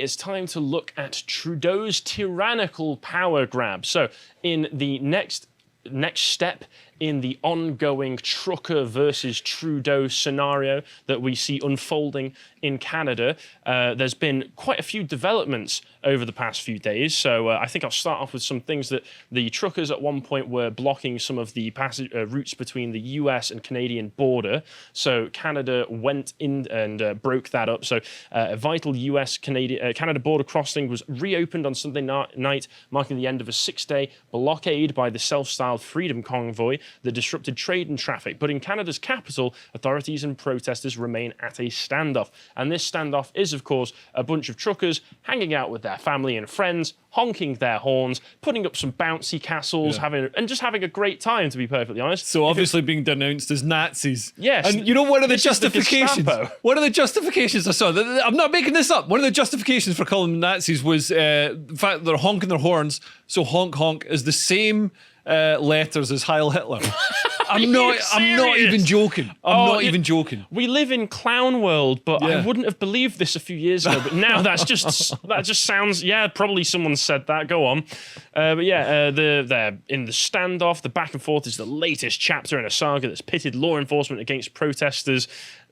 it's time to look at Trudeau's tyrannical power grab. So in the next step in the ongoing trucker versus Trudeau scenario that we see unfolding in Canada, there's been quite a few developments over the past few days. So I think I'll start off with some things that the truckers at one point were blocking some of the routes between the US and Canadian border. So Canada went in and broke that up. So a vital US-Canada border crossing was reopened on Sunday night, marking the end of a 6-day blockade by the self-styled Freedom Convoy that disrupted trade and traffic. But in Canada's capital, authorities and protesters remain at a standoff. And this standoff is, of course, a bunch of truckers hanging out with their family and friends, honking their horns, putting up some bouncy castles, just having a great time, to be perfectly honest. So obviously being denounced as Nazis. Yes. And you know, one of the This is the justifications, I saw, I'm not making this up, one of the justifications for calling them Nazis was the fact that they're honking their horns, so honk honk is the same letters as Heil Hitler. I'm not even joking. I'm not even joking. We live in clown world, but I wouldn't have believed this a few years ago. But now that just sounds, probably someone said that. Go on. They're in the standoff. The back and forth is the latest chapter in a saga that's pitted law enforcement against protesters,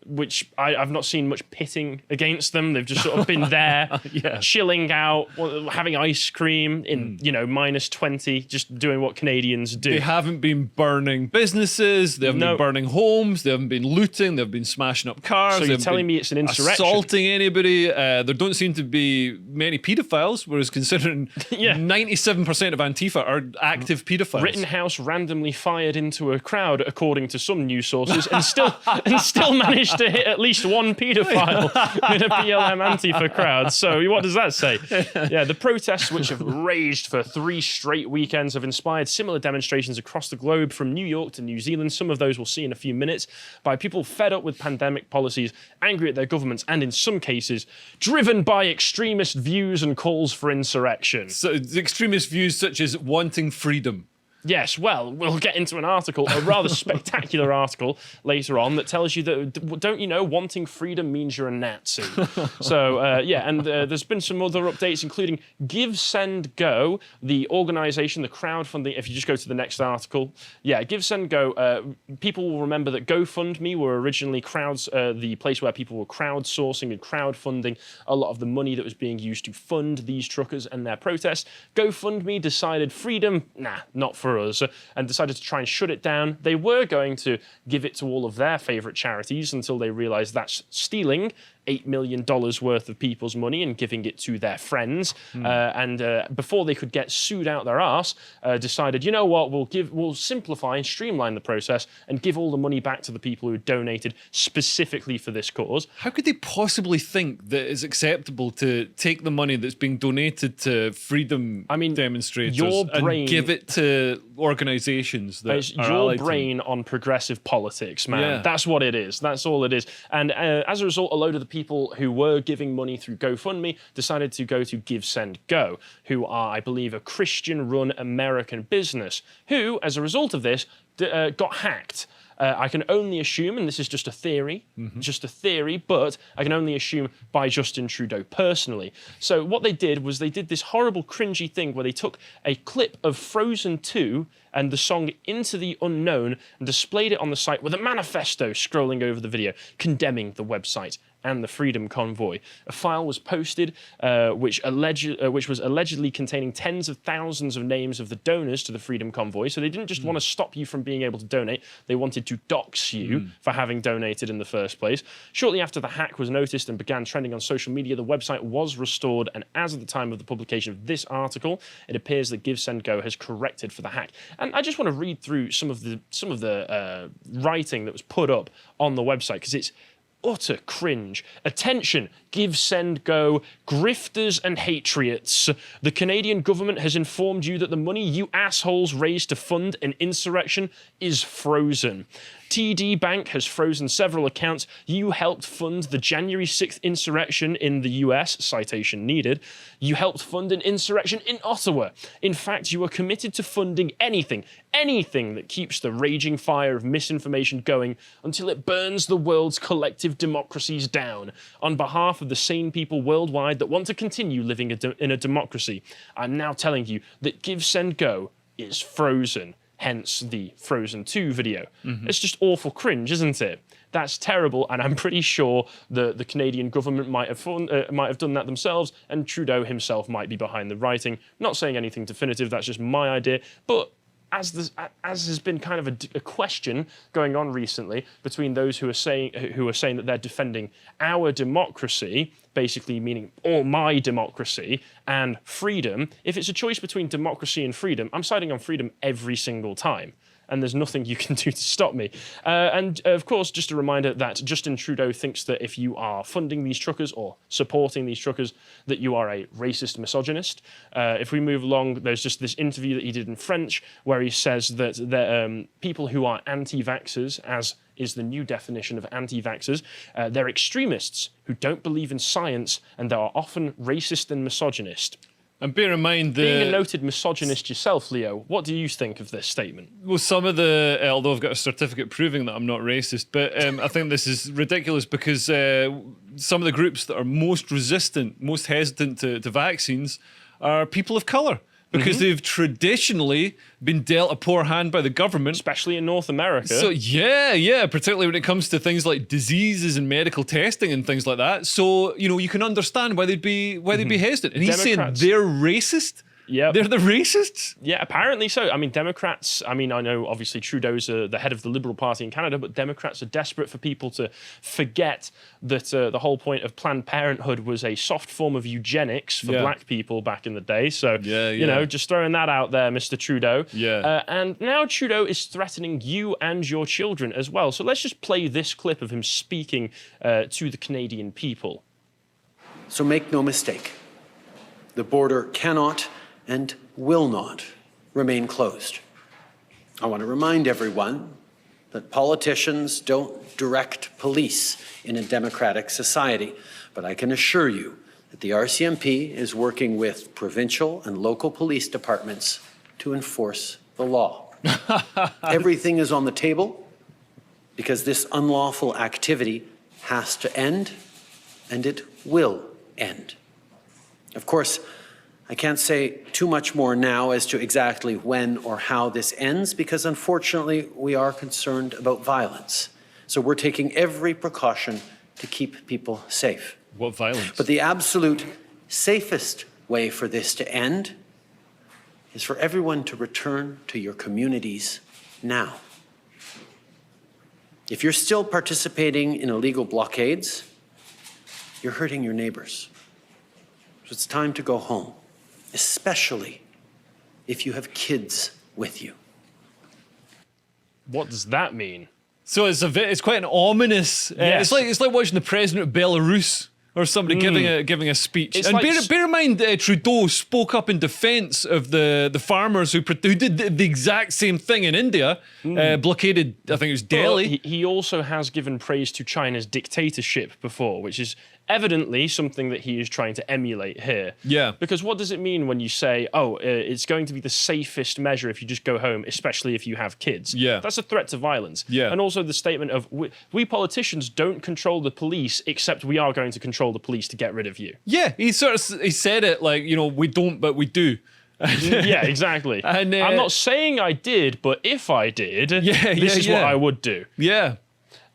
which I've not seen much pitting against them. They've just sort of been there, chilling out, having ice cream in, minus 20, just doing what Canadians do. They haven't been burning businesses, they haven't been burning homes, they haven't been looting, they've been smashing up cars. So you're telling me it's an insurrection? Assaulting anybody. There don't seem to be many paedophiles, whereas considering 97% of Antifa are active paedophiles. Rittenhouse randomly fired into a crowd, according to some news sources, and still managed to hit at least one paedophile in a BLM Antifa crowd. So what does that say? The protests, which have raged for 3 straight weekends, have inspired similar demonstrations across the globe, from New York to New Zealand. Some of those we'll see in a few minutes, by people fed up with pandemic policies, angry at their governments, and in some cases, driven by extremist views and calls for insurrection. So extremist views such as wanting freedom. Yes, well, we'll get into an article, a rather spectacular article later on, that tells you that, don't you know, wanting freedom means you're a Nazi. So, there's been some other updates, including Give, Send, Go, the organisation, the crowdfunding. If you just go to the next article. Give, Send, Go. People will remember that GoFundMe were originally the place where people were crowdsourcing and crowdfunding a lot of the money that was being used to fund these truckers and their protests. GoFundMe decided freedom, not for us, and decided to try and shut it down. They were going to give it to all of their favourite charities until they realised that's stealing $8 million worth of people's money and giving it to their friends. Before they could get sued out their arse, decided, you know what, we'll simplify and streamline the process and give all the money back to the people who donated specifically for this cause. How could they possibly think that it's acceptable to take the money that's being donated to freedom demonstrators and give it to organisations that are your brain on progressive politics, man. That's what it is. That's all it is. And as a result, a load of the people who were giving money through GoFundMe decided to go to Give, Send, Go, who are, I believe, a Christian-run American business, who, as a result of this, got hacked. I can only assume, and this is just a theory, but I can only assume by Justin Trudeau personally. So what they did was they did this horrible, cringy thing where they took a clip of Frozen 2 and the song Into the Unknown and displayed it on the site with a manifesto scrolling over the video, condemning the website and the Freedom Convoy. A file was posted which was allegedly containing tens of thousands of names of the donors to the Freedom Convoy. So they didn't just want to stop you from being able to donate, they wanted to dox you for having donated in the first place. Shortly after the hack was noticed and began trending on social media, the website was restored, and as of the time of the publication of this article, it appears that Give, Send, Go has corrected for the hack. And I just want to read through some of the writing that was put up on the website, because it's utter cringe. Attention, Give, Send, Go, grifters and hatriots. The Canadian government has informed you that the money you assholes raised to fund an insurrection is frozen. TD Bank has frozen several accounts. You helped fund the January 6th insurrection in the US, citation needed. You helped fund an insurrection in Ottawa. In fact, you are committed to funding anything that keeps the raging fire of misinformation going until it burns the world's collective democracies down. On behalf of the sane people worldwide that want to continue living in a democracy, I'm now telling you that Give, Send, Go is frozen. Hence the Frozen 2 video. It's just awful cringe, isn't it? That's terrible, and I'm pretty sure the Canadian government might have done that themselves, and Trudeau himself might be behind the writing. Not saying anything definitive, that's just my idea, but as has been kind of a question going on recently between those who are saying that they're defending our democracy, basically meaning all my democracy, and freedom. If it's a choice between democracy and freedom, I'm siding on freedom every single time. And there's nothing you can do to stop me. And of course, just a reminder that Justin Trudeau thinks that if you are funding these truckers or supporting these truckers, that you are a racist misogynist. If we move along, there's just this interview that he did in French where he says that people who are anti-vaxxers, as is the new definition of anti-vaxxers, they're extremists who don't believe in science and they are often racist and misogynist. And bear in mind being a noted misogynist yourself, Leo, what do you think of this statement? Well, some of although I've got a certificate proving that I'm not racist, but I think this is ridiculous because some of the groups that are most resistant, most hesitant to vaccines are people of colour. Because they've traditionally been dealt a poor hand by the government. Especially in North America. So, yeah, particularly when it comes to things like diseases and medical testing and things like that. So, you can understand why they'd be hesitant. And he's saying they're racist? Yeah, they're the racists? Yeah, apparently so. I mean, Democrats, I know obviously Trudeau's the head of the Liberal Party in Canada, but Democrats are desperate for people to forget that the whole point of Planned Parenthood was a soft form of eugenics for black people back in the day. So, just throwing that out there, Mr. Trudeau. Yeah. And now Trudeau is threatening you and your children as well. So let's just play this clip of him speaking to the Canadian people. So make no mistake, the border cannot and will not remain closed. I want to remind everyone that politicians don't direct police in a democratic society, but I can assure you that the RCMP is working with provincial and local police departments to enforce the law. Everything is on the table because this unlawful activity has to end, and it will end. Of course, I can't say too much more now as to exactly when or how this ends because unfortunately we are concerned about violence. So we're taking every precaution to keep people safe. What violence? But the absolute safest way for this to end is for everyone to return to your communities now. If you're still participating in illegal blockades, you're hurting your neighbors. So it's time to go home, especially if you have kids with you. What does that mean? So it's quite an ominous. Yes. It's like watching the president of Belarus or somebody giving a speech. It's and like bear in mind, Trudeau spoke up in defence of the farmers who did the exact same thing in India, blockaded. I think it was Delhi. But he also has given praise to China's dictatorship before, which is evidently something that he is trying to emulate here. Yeah. Because what does it mean when you say, it's going to be the safest measure if you just go home, especially if you have kids? Yeah. That's a threat to violence. Yeah. And also the statement of, we politicians don't control the police, except we are going to control the police to get rid of you. Yeah, he said it like, we don't, but we do. Yeah, exactly. And, I'm not saying I did, but if I did, this is what I would do. Yeah.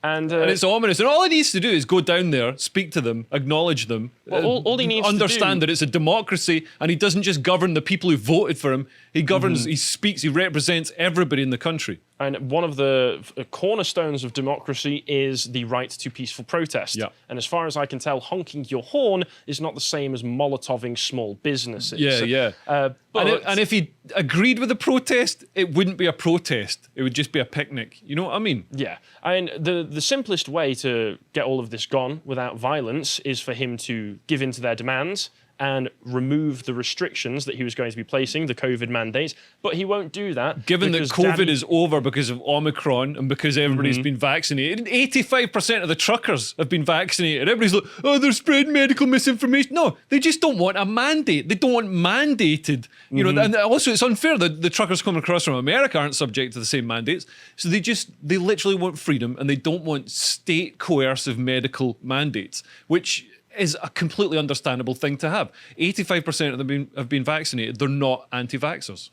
And it's ominous. And all he needs to do is go down there, speak to them, acknowledge them. Well, all he needs understand to do, that it's a democracy, and he doesn't just govern the people who voted for him. He governs, he speaks, he represents everybody in the country. And one of the cornerstones of democracy is the right to peaceful protest. Yeah. And as far as I can tell, honking your horn is not the same as Molotoving small businesses. Yeah. And if he agreed with the protest, it wouldn't be a protest. It would just be a picnic. You know what I mean? Yeah. I mean, the simplest way to get all of this gone without violence is for him to to give in to their demands and remove the restrictions that he was going to be placing, the COVID mandates, but he won't do that. Given that COVID is over because of Omicron and because everybody's been vaccinated, 85% of the truckers have been vaccinated. Everybody's like, oh, they're spreading medical misinformation. No, they just don't want a mandate. They don't want mandated, you know, and also it's unfair that the truckers coming across from America aren't subject to the same mandates. So they literally want freedom and they don't want state coercive medical mandates, which is a completely understandable thing to have. 85% of them have been vaccinated. They're not anti-vaxxers.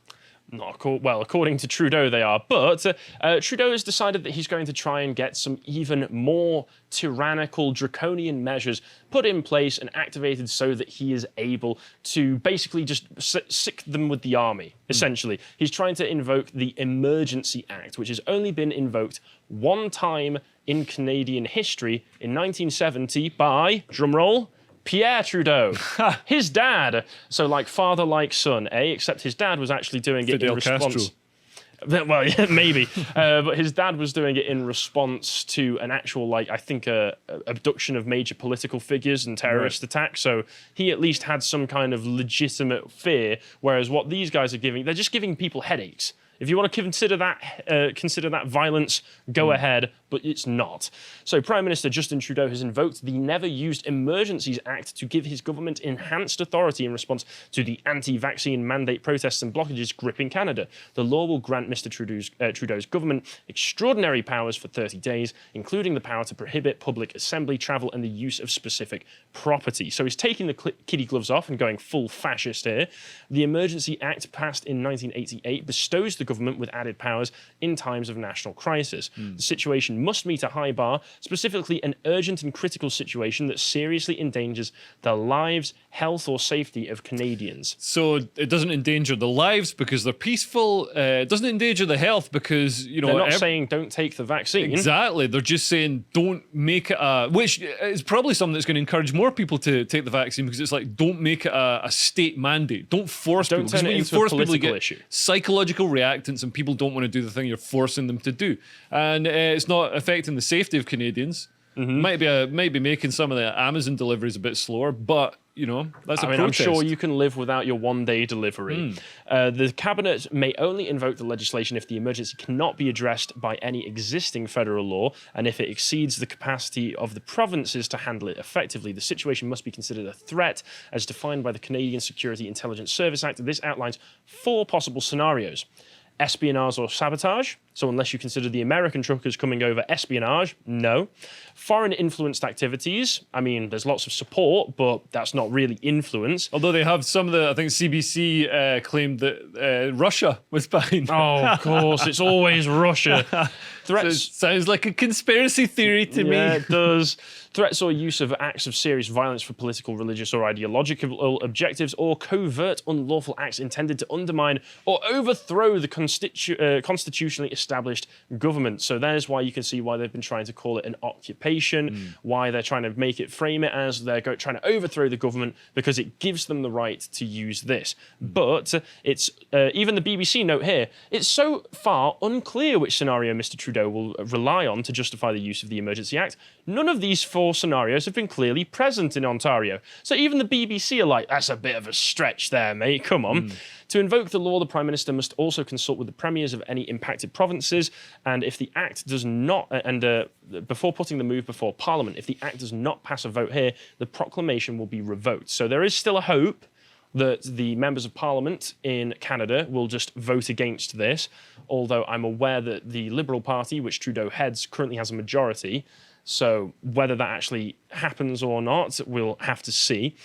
Well, according to Trudeau, they are. But Trudeau has decided that he's going to try and get some even more tyrannical, draconian measures put in place and activated so that he is able to basically just sick them with the army, essentially. He's trying to invoke the Emergency Act, which has only been invoked one time in Canadian history in 1970 by, drumroll, Pierre Trudeau, his dad. So like father, like son, except his dad was actually doing it in response. Castro. Well, yeah, maybe. But his dad was doing it in response to an actual, like, I think, abduction of major political figures and terrorist attacks. So he at least had some kind of legitimate fear, whereas what these guys are giving, they're just giving people headaches. If you want to consider that violence, go ahead, but it's not. So Prime Minister Justin Trudeau has invoked the Never Used Emergencies Act to give his government enhanced authority in response to the anti-vaccine mandate protests and blockages gripping Canada. The law will grant Mr. Trudeau's government extraordinary powers for 30 days, including the power to prohibit public assembly, travel, and the use of specific property. So he's taking the kiddie gloves off and going full fascist here. The Emergency Act, passed in 1988, bestows the government with added powers in times of national crisis. The situation must meet a high bar, specifically an urgent and critical situation that seriously endangers the lives, health, or safety of Canadians. So it doesn't endanger the lives because they're peaceful. It doesn't endanger the health because, you know... They're not saying don't take the vaccine. Exactly. They're just saying don't make it a... Which is probably something that's going to encourage more people to take the vaccine because it's like, don't make it a state mandate. Don't force people. Don't turn it into a political issue. Psychological reactance and people don't want to do the thing you're forcing them to do. And it's not affecting the safety of Canadians. Might be making some of the Amazon deliveries a bit slower, but you know, that's a protest. I'm sure you can live without your one-day delivery. The Cabinet may only invoke the legislation if the emergency cannot be addressed by any existing federal law, and if it exceeds the capacity of the provinces to handle it effectively. The situation must be considered a threat as defined by the Canadian Security Intelligence Service Act. This outlines 4 possible scenarios. Espionage or sabotage. So unless you consider the American truckers coming over espionage, no. Foreign influenced activities. I mean, there's lots of support, but that's not really influence. Although they have some of the, I think CBC claimed that Russia was behind. Oh, of course, it's always Russia. Threats. So sounds like a conspiracy theory to me. Yeah, it does. Threats or use of acts of serious violence for political, religious, or ideological objectives, or covert unlawful acts intended to undermine or overthrow the constitutionally established government. So there's why you can see why they've been trying to call it an occupation, why they're trying to frame it as they're trying to overthrow the government because it gives them the right to use this. But it's even the BBC note here, it's so far unclear which scenario Mr. Trudeau will rely on to justify the use of the Emergency Act. None of these 4 scenarios have been clearly present in Ontario. So even the BBC are like, that's a bit of a stretch there, mate. Come on. To invoke the law, the Prime Minister must also consult with the premiers of any impacted provinces. And if the Act does not, before putting the move before Parliament, if the Act does not pass a vote here, the proclamation will be revoked. So there is still a hope that the members of Parliament in Canada will just vote against this, although I'm aware that the Liberal Party, which Trudeau heads, currently has a majority. So whether that actually happens or not, we'll have to see.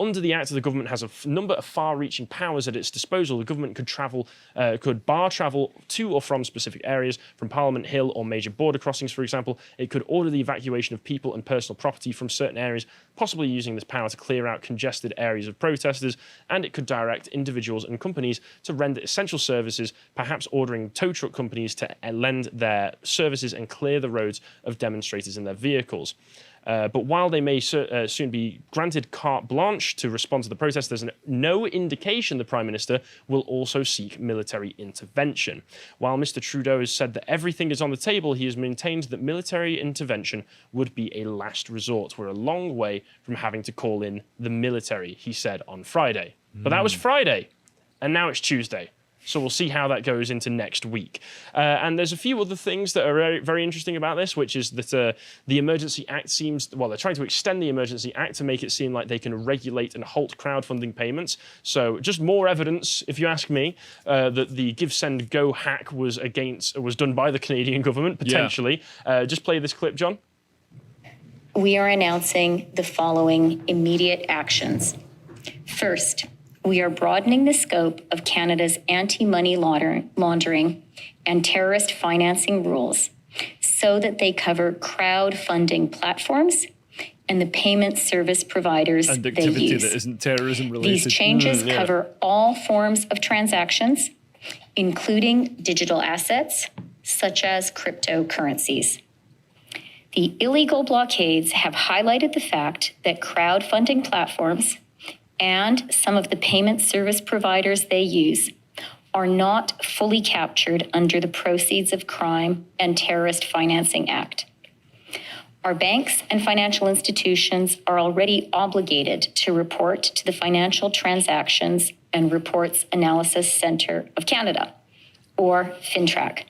Under the Act, the government has a number of far-reaching powers at its disposal. The government could bar travel to or from specific areas, from Parliament Hill or major border crossings, for example. It could order the evacuation of people and personal property from certain areas, possibly using this power to clear out congested areas of protesters, and it could direct individuals and companies to render essential services, perhaps ordering tow truck companies to lend their services and clear the roads of demonstrators in their vehicles. But while they may soon be granted carte blanche to respond to the protest, there's no indication the Prime Minister will also seek military intervention. While Mr. Trudeau has said that everything is on the table, he has maintained that military intervention would be a last resort. We're a long way from having to call in the military, he said on Friday. But that was Friday, and now it's Tuesday. So we'll see how that goes into next week. And there's a few other things that are very, very interesting about this, which is that the Emergency Act seems, well, they're trying to extend the Emergency Act to make it seem like they can regulate and halt crowdfunding payments. So just more evidence, if you ask me, that the Give, Send, Go hack was done by the Canadian government, potentially. Yeah. Just play this clip, John. We are announcing the following immediate actions. First, we are broadening the scope of Canada's anti-money laundering and terrorist financing rules so that they cover crowdfunding platforms and the payment service providers and they activity use. That isn't terrorism related. These changes cover all forms of transactions, including digital assets, such as cryptocurrencies. The illegal blockades have highlighted the fact that crowdfunding platforms and some of the payment service providers they use are not fully captured under the Proceeds of Crime and Terrorist Financing Act. Our banks and financial institutions are already obligated to report to the Financial Transactions and Reports Analysis Centre of Canada, or FINTRAC.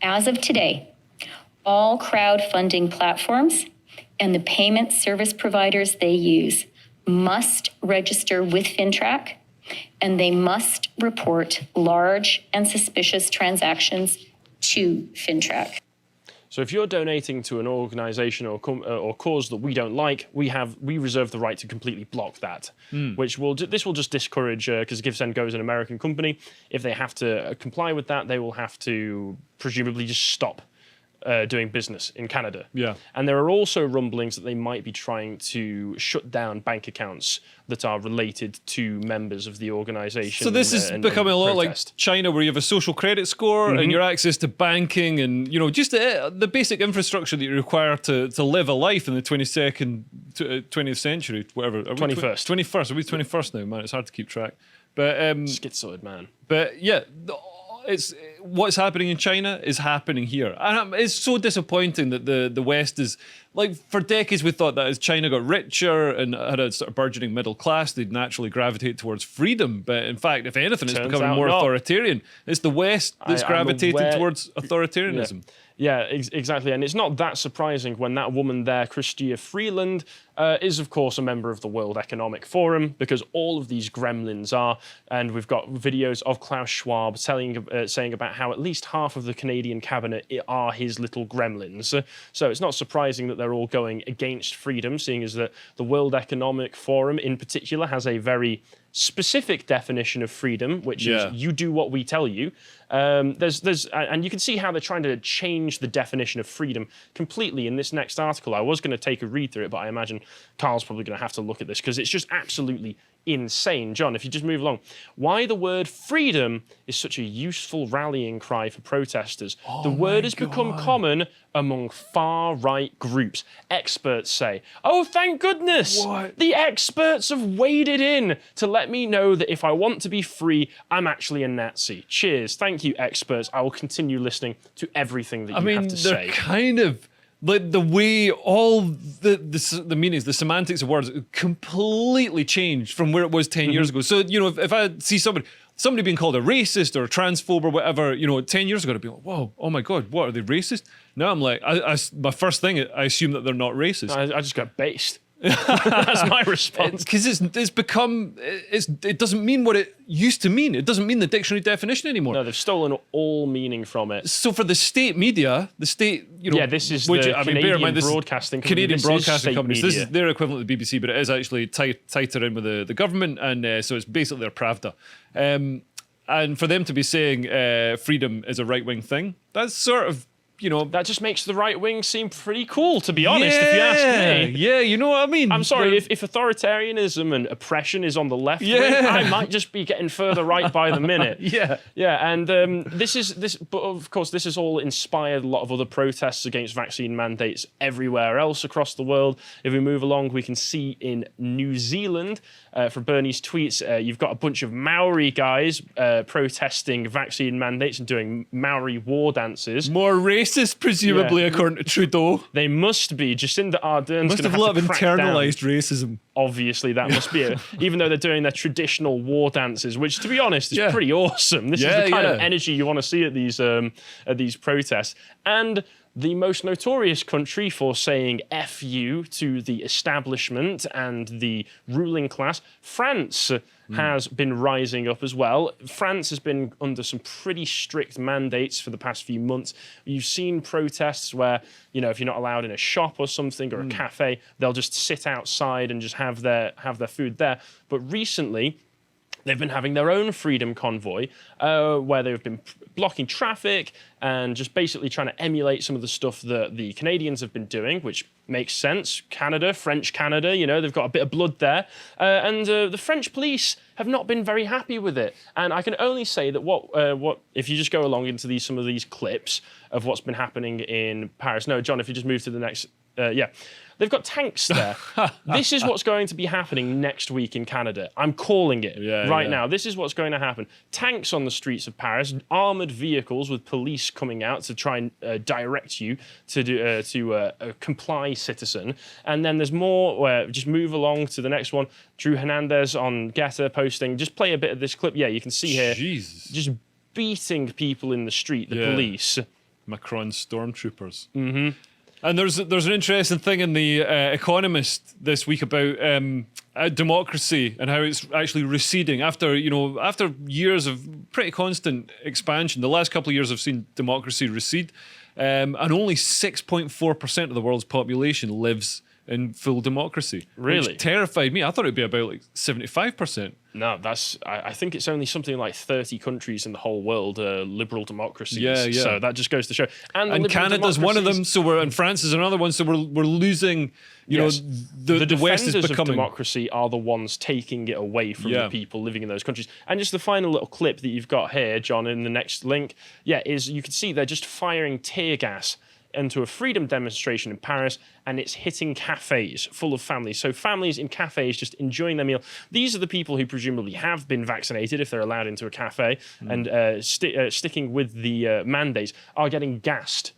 As of today, all crowdfunding platforms and the payment service providers they use must register with FINTRAC, and they must report large and suspicious transactions to FINTRAC. So if you're donating to an organisation or cause that we don't like, we reserve the right to completely block that. This will just discourage, because Give, Send, Go is an American company. If they have to comply with that, they will have to presumably just stop doing business in Canada. Yeah. And there are also rumblings that they might be trying to shut down bank accounts that are related to members of the organisation. So this is becoming a lot like China, where you have a social credit score and your access to banking and, just the basic infrastructure that you require to live a life in the 20th century, whatever. 21st. 21st. Are we 21st now, man? It's hard to keep track. But schizoid, man. But yeah, it's what's happening in China is happening here, and it's so disappointing that the West is like, for decades we thought that as China got richer and had a sort of burgeoning middle class, they'd naturally gravitate towards freedom. But in fact, if anything, it's becoming more authoritarian. It's the West that's gravitating towards authoritarianism. Yeah, exactly. And it's not that surprising when that woman there, Chrystia Freeland, is, of course, a member of the World Economic Forum, because all of these gremlins are. And we've got videos of Klaus Schwab saying about how at least half of the Canadian cabinet are his little gremlins. So it's not surprising that they're all going against freedom, seeing as that the World Economic Forum in particular has a very specific definition of freedom, which is you do what we tell you. And you can see how they're trying to change the definition of freedom completely in this next article. I was going to take a read through it, but I imagine Carl's probably going to have to look at this because it's just absolutely insane. John, if you just move along. Why the word freedom is such a useful rallying cry for protesters. The word has become common among far-right groups. Experts say, oh, thank goodness, the experts have waded in to let me know that if I want to be free, I'm actually a Nazi. Cheers. Thank you, experts. I will continue listening to everything that you have to say. They're kind of like the way all the meanings, the semantics of words completely changed from where it was 10 years ago. So, if I see somebody being called a racist or a transphobe or whatever, 10 years ago, I'd be like, whoa, oh my God, what, are they racist? Now I'm like, my first thing, I assume that they're not racist. I just got based. That's my response. Because it's become, it doesn't mean what it used to mean. It doesn't mean the dictionary definition anymore. No, they've stolen all meaning from it. So for the state media, the state, this is the Canadian Broadcasting Company. Canadian Broadcasting Company. This is their equivalent to the BBC, but it is actually tighter in with the government, and so it's basically their Pravda. And for them to be saying freedom is a right-wing thing, that's sort of, That just makes the right wing seem pretty cool, to be honest, if you ask me. Yeah, you know what I mean? I'm sorry, if authoritarianism and oppression is on the left wing, I might just be getting further right by the minute. Yeah, and but of course, this has all inspired a lot of other protests against vaccine mandates everywhere else across the world. If we move along, we can see in New Zealand, for Bernie's tweets, you've got a bunch of Maori guys protesting vaccine mandates and doing Maori war dances. More racist, presumably, according to Trudeau. They must be. Jacinda Ardern's Must have a lot of internalized racism. Obviously, that must be it. Even though they're doing their traditional war dances, which, to be honest, is pretty awesome. This is the kind of energy you want to see at these protests. And the most notorious country for saying F you to the establishment and the ruling class, France, has been rising up as well. France has been under some pretty strict mandates for the past few months. You've seen protests where, if you're not allowed in a shop or something or a cafe, they'll just sit outside and just have their food there. But recently, they've been having their own freedom convoy where they've been blocking traffic and just basically trying to emulate some of the stuff that the Canadians have been doing, which makes sense. French Canada, they've got a bit of blood there. And the French police have not been very happy with it. And I can only say that what if you just go along into some of these clips of what's been happening in Paris. No, John, if you just move to the next, They've got tanks there. This is what's going to be happening next week in Canada. I'm calling it right now. This is what's going to happen. Tanks on the streets of Paris, armoured vehicles with police coming out to try and direct you to comply, citizen. And then there's more where just move along to the next one. Drew Hernandez on Getter posting. Just play a bit of this clip. Yeah, you can see here. Jesus. Just beating people in the street, the police. Macron stormtroopers. Mm-hmm. And there's an interesting thing in the Economist this week about democracy and how it's actually receding after years of pretty constant expansion. The last couple of years have seen democracy recede, and only 6.4% of the world's population lives in full democracy. Really? Which terrified me. I thought it'd be about 75%. No, I think it's only something like 30 countries in the whole world are liberal democracies. Yeah. So that just goes to show. And Canada's one of them. And France is another one. So we're losing. The West is becoming of democracy are the ones taking it away from the people living in those countries. And just the final little clip that you've got here, John, in the next link, is you can see they're just firing tear gas into a freedom demonstration in Paris, and it's hitting cafes full of families. So families in cafes just enjoying their meal. These are the people who presumably have been vaccinated if they're allowed into a cafe, and sticking with the mandates are getting gassed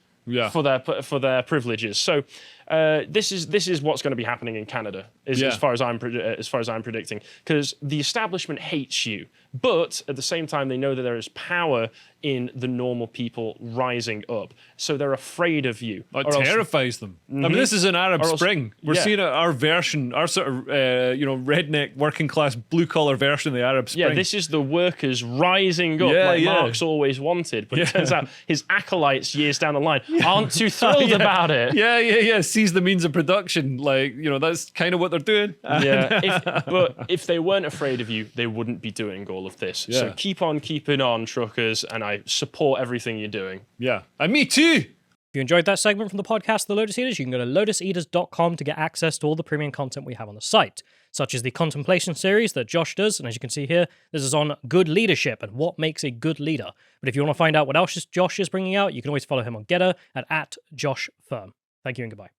for their privileges. So this is what's going to be happening in Canada, as far as I'm predicting, because the establishment hates you, but at the same time they know that there is power in the normal people rising up, so they're afraid of you. It terrifies them. I mean, this is an Arab Spring. We're seeing our version, our sort of redneck working class blue collar version of the Arab Spring. Yeah, this is the workers rising up like Marx always wanted, but it turns out his acolytes years down the line aren't too thrilled about it. Yeah. Seize the means of production. That's kind of what they're doing. But if they weren't afraid of you, they wouldn't be doing all of this. So keep on keeping on, truckers, and I support everything you're doing. Yeah, and me too. If you enjoyed that segment from the podcast, The Lotus Eaters, you can go to lotuseaters.com to get access to all the premium content we have on the site, such as the Contemplation series that Josh does, and as you can see here, this is on good leadership and what makes a good leader. But if you want to find out what else Josh is bringing out, you can always follow him on Getter at @JoshFirm. Thank you and goodbye.